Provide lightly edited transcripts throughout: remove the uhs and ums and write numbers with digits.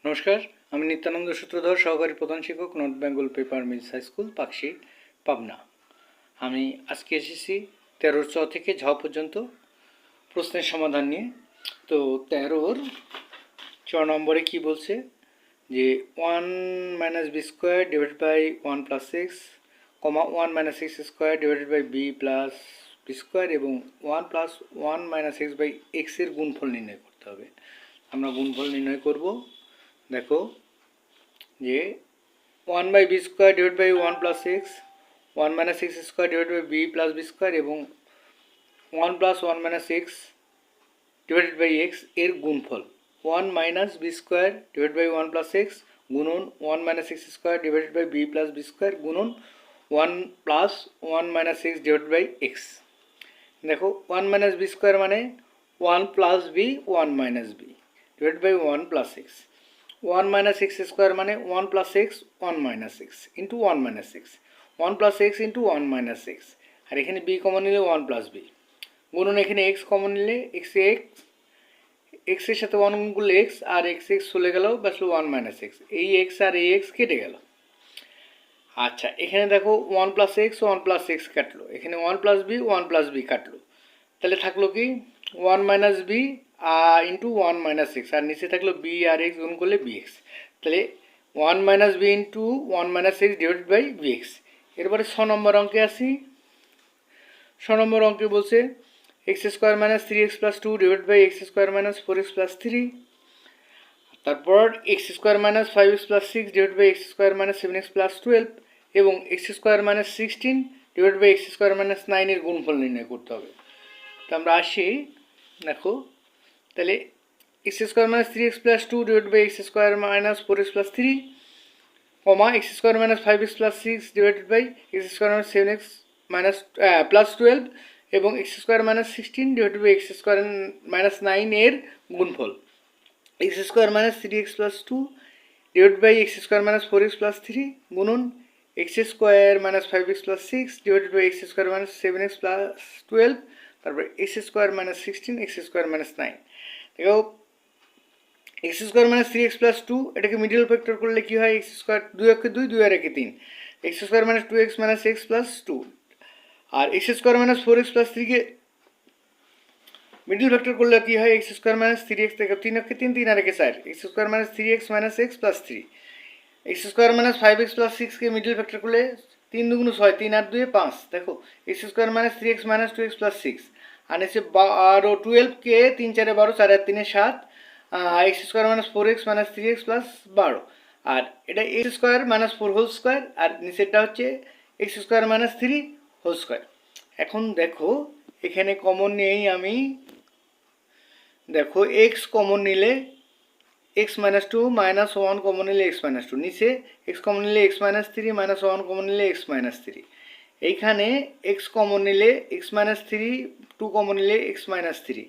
নমস্কার, আমি নিত্যানন্দ সূত্রধর, সহকারী প্রধান শিক্ষক, north Bengal paper mills high school, Pakshi, Pabna. আমি আজকে এসেছি 13 চ থেকে ঝ পর্যন্ত প্রশ্নের সমাধান নিয়ে। তো 13 চ নম্বরে কি বলছে যে 1 - b square divided by 1 + x, 1 - x square divided by b + b square এবং 1 + 1 - x বাই x এর গুণফল নির্ণয় করতে হবে। আমরা গুণফল নির্ণয় করব। দেখো যে 1/b square divide by 1 + x, 1 - x square divide by b + b square এবং 1 + 1 - x ডিভাইডেড বাই x এর গুণফল 1 - b square divide by 1 + x গুণন 1 - x square divided by b + b square গুণন 1 + 1 - x ডিভাইড বাই x। দেখো 1 - b square মানে 1 + b 1 - b divide by 1 + x। 1 - x square মানে 1 + x 1 - x into 1 - x, 1 + x into 1 - x, আর এখানে b common নিলে 1 + b গুণন এখানে x কমন নিলে x এর সাথে 1 গুণ করলে x আর x চলে গেল, বাঁচলো 1 - x। এই x আর এই x কেটে গেল। আচ্ছা, এখানে দেখো 1 + x 1 + x কাটলো, এখানে 1 + b 1 + b কাটলো, তাহলে থাকলো কি 1 - b ইন্টু 1 - x, আর নিচে থাকলো b আর x গুণ করলে bx, তাহলে 1 - b into 1 - x divide by bx। এরপরে 6 নম্বর অঙ্কে আসি। 6 নম্বর অঙ্কে বলছে x² - 3x + 2 divide by x² - 4x + 3, তারপর x² - 5x + 6 divide by x² - 7x + 12 এবং x² - 16 ডিভাইড বাই x² - 9 এর গুণফল নির্ণয় করতে হবে। তো আমরা আসি, দেখো তাহলে x² - 3x + 2 divide by x² - 4x + 3, x² - 5x + 6 divided by x² - 7x + 12 এবং x² - 16 ডিভাইডেড বাই x² - 9 এর গুণফল x² - 3x + 2 divide by x² - 4x + 3 গুণন x² - 5x + 6 divided by x² - 7x + 12, তারপর x² - 16 x² - 9। দেখো x² - 3x + 2 এটাকে middle factor করলে কি হয়, x² 2 একে 2 2 আর 1 3, x² - 2x - x + 2, আর x² - 4x + 3 কে মিডল ফ্যাক্টর করলে কি হয়, x² - 3x থেকে 3 একে 3 3 আর 1 4, x² - 3x - x + 3, x² - 5x + 6 কে মিডল ফ্যাক্টর করলে 3 2 6 3 আর 2 5, দেখো x² - 3x - 2x + 6, আর নিচে 12 কে 3 4 12 4 আর 3 7, x² - 4x - 3x + 12, আর এটা x² - 4 হোল স্কোয়ার, আর নিচেরটা হচ্ছে x² - 3 হোল স্কোয়ার। এখন দেখো এখানে কমন নেই আমি, দেখো x কমন নিলে x - 2 - 1 কমন নিলে x - 2, নিচে x কমন নিলে x - 3 - 1 কমন নিলে x - 3, এইখানে x কমন নিলে x - 3 2 কমন নিলে x - 3,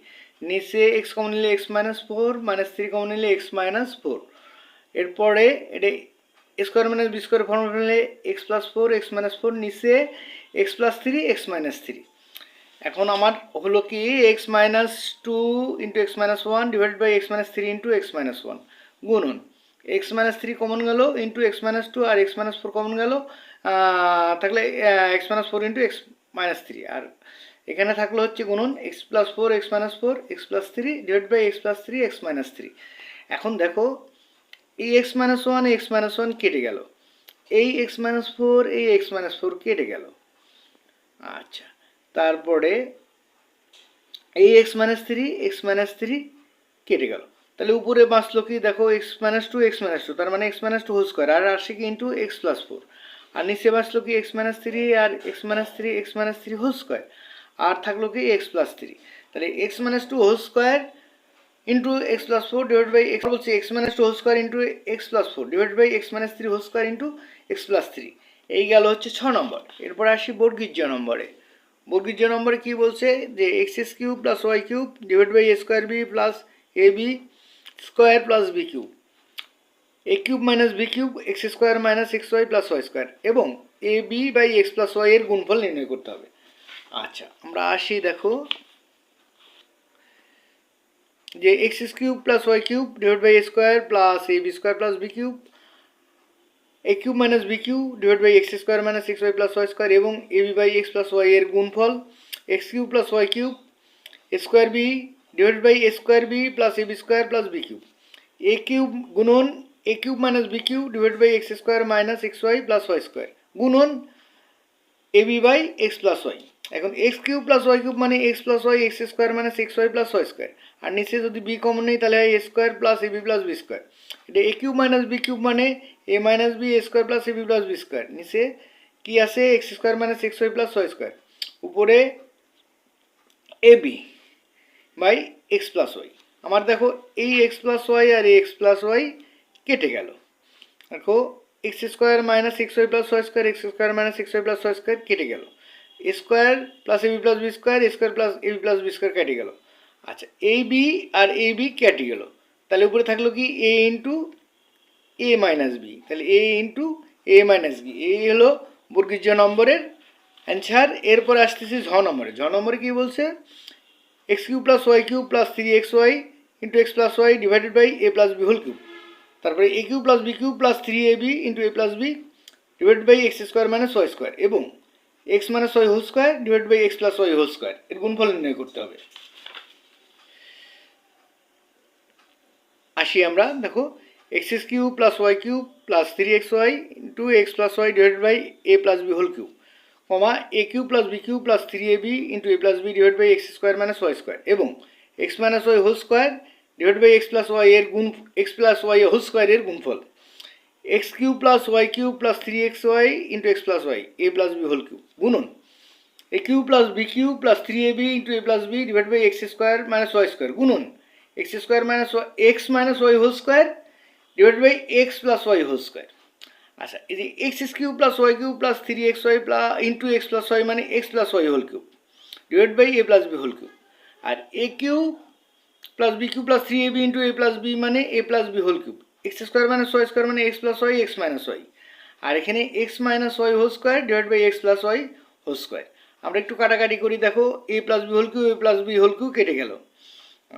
নিচে x কমন নিলে x - 4 -3 কমন নিলে x - 4, এরপরে এটা স্কোয়ার - বি স্কোয়ার ফর্মুলা নিলে x + 4 x - 4, নিচে x + 3 x - 3। এখন আমার হলো কি x - 2 into x - 1 divide by x - 3 into x - 1 গুণন x - 3 কমন গেল ইন্টু x - 2 আর x - 4 কমন গেল, থাকলে x - 4 ইন্টু x - 3, আর এখানে থাকলো হচ্ছে গুণন x + 4 x - 4 x + 3 divide by x + 3 x - 3। এখন দেখো এই x - 1 x - 1 কেটে গেল, এই x - 4 এই x - 4 কেটে গেল। আচ্ছা, তারপরে এই x - 3 x - 3 কেটে গেল, তাহলে উপরে বাঁচলো কি, দেখো x - 2 x - 2, তার মানে x - 2 হোল স্কোয়ার আর আসে কি ইন্টু x + 4, আর নিচে বাঁচলো কি x - 3 আর x - 3 x - 3 হোল স্কোয়ার, আর থাকলো কি x + 3, তাহলে x - 2 whole square into x + 4 divide by x বলছে x - 2 whole square into x + 4 divide by x - 3 whole square into x + 3। এই গেল হচ্ছে 6 নম্বর। এরপর আসি বর্গীয় জ নম্বরে। বর্গীয় জ নম্বরে কি বলছে যে x³ + y³ divide by a² b plus ab square plus b³ a³ - b³ x² - xy plus y² এবং ab by x plus y এর গুণফল নির্ণয় করতে হবে। আচ্ছা, আমরা আসি, দেখো যে X cube plus Y cube divide by A square plus A B square plus B cube, A cube minus B cube divide by X square minus X Y plus Y square এবং A B by X plus Y এর গুণফল X cube plus Y cube square B divide by A square B plus A B square plus B cube, A cube গুণন A cube minus B cube divide by X square minus X Y plus Y square গুণন A B by X plus Y. এখন X cube plus Y cube মানে X plus Y X square minus X Y plus Y square, আর নিচে যদি B common নেই তাহলে হয় A square plus A B plus B square. এটা A cube minus B cube মানে A minus B A square plus A B plus B square, নিচে কি আছে X square minus X Y plus Y square, উপরে A B by X plus Y. আমার দেখো এই X plus Y আর এই X plus Y কেটে গেল। দেখো X square minus X Y plus Y square X square minus X Y plus Y square কেটে গেল, A square plus A B plus B square A square plus A B plus B square কেটে গেল। আচ্ছা এই B R A B কেটে গেল, তাহলে উপরে থাকলো কি এ ইন্টু এ মাইনাস বি, তাহলে এ ইন্টু এ মাইনাস বি, এই হলো বর্গীয় জ নম্বরের অ্যান্সার। এরপরে আসতেছি ঝ নম্বরে। ঝ নম্বরে কী বলছে X cube plus Y cube plus three X Y into X plus Y divided by A plus B whole cube, তারপরে A cube plus B cube plus three A B into A plus B divided by X square minus Y square এবং X minus Y whole square divide by X plus Y whole square, এর গুণফল নির্ণয় করতে হবে। আসি আমরা, দেখো X cube plus Y cube plus three X Y into X plus Y divided by A plus B whole cube, comma A cube plus B cube plus three A B into A plus B divide by X square minus Y square এবং X minus Y whole square divide by X plus Y এর গুণ X plus Y whole স্কোয়ারের গুণফল X cube plus Y cube plus three X Y into X plus Y এ plus B whole cube গুণন A cube plus B cube plus three A B into A plus B divide by X square minus Y square গুণন X square minus X minus Y whole square divide by X plus Y whole square. আচ্ছা এই যে X cube plus Y cube plus three X Y plus into X plus Y মানে X plus Y whole cube divide by A plus B whole cube, আর A cube plus B cube plus three A B into A plus B মানে A plus B whole cube, X square minus Y square মানে X plus Y X minus Y, আর এখানে X minus Y whole square divide by X plus Y whole square. আমরা একটু কাটাকাটি করি, দেখো A plus B whole cube A plus B whole cube কেটে গেল।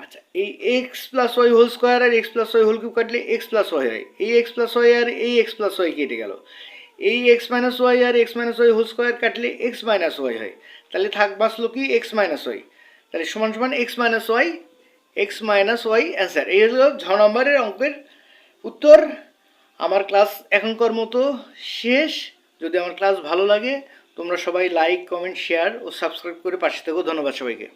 আচ্ছা এই X plus Y whole square আর X plus Y whole cube কাটলে এক্স প্লাস ওয়াই হয়, এই এক্স প্লাস ওয়াই আর এই এক্স প্লাস ওয়াই কেটে গেল, এই এক্স মাইনাস ওয়াই আর X minus Y whole square কাটলে এক্স মাইনাস ওয়াই হয়, তাহলে থাক বাঁচলো কি এক্স মাইনাস ওয়াই, তাহলে সমান সমান এক্স মাইনাস ওয়াই অ্যান্সার। এই হলো ছ নম্বরের অঙ্কের উত্তর। আমার ক্লাস এখনকার মতো শেষ। যদি আমার ক্লাস ভালো লাগে তোমরা সবাই লাইক কমেন্ট শেয়ার ও সাবস্ক্রাইব করে পাশে থেকো। ধন্যবাদ সবাইকে।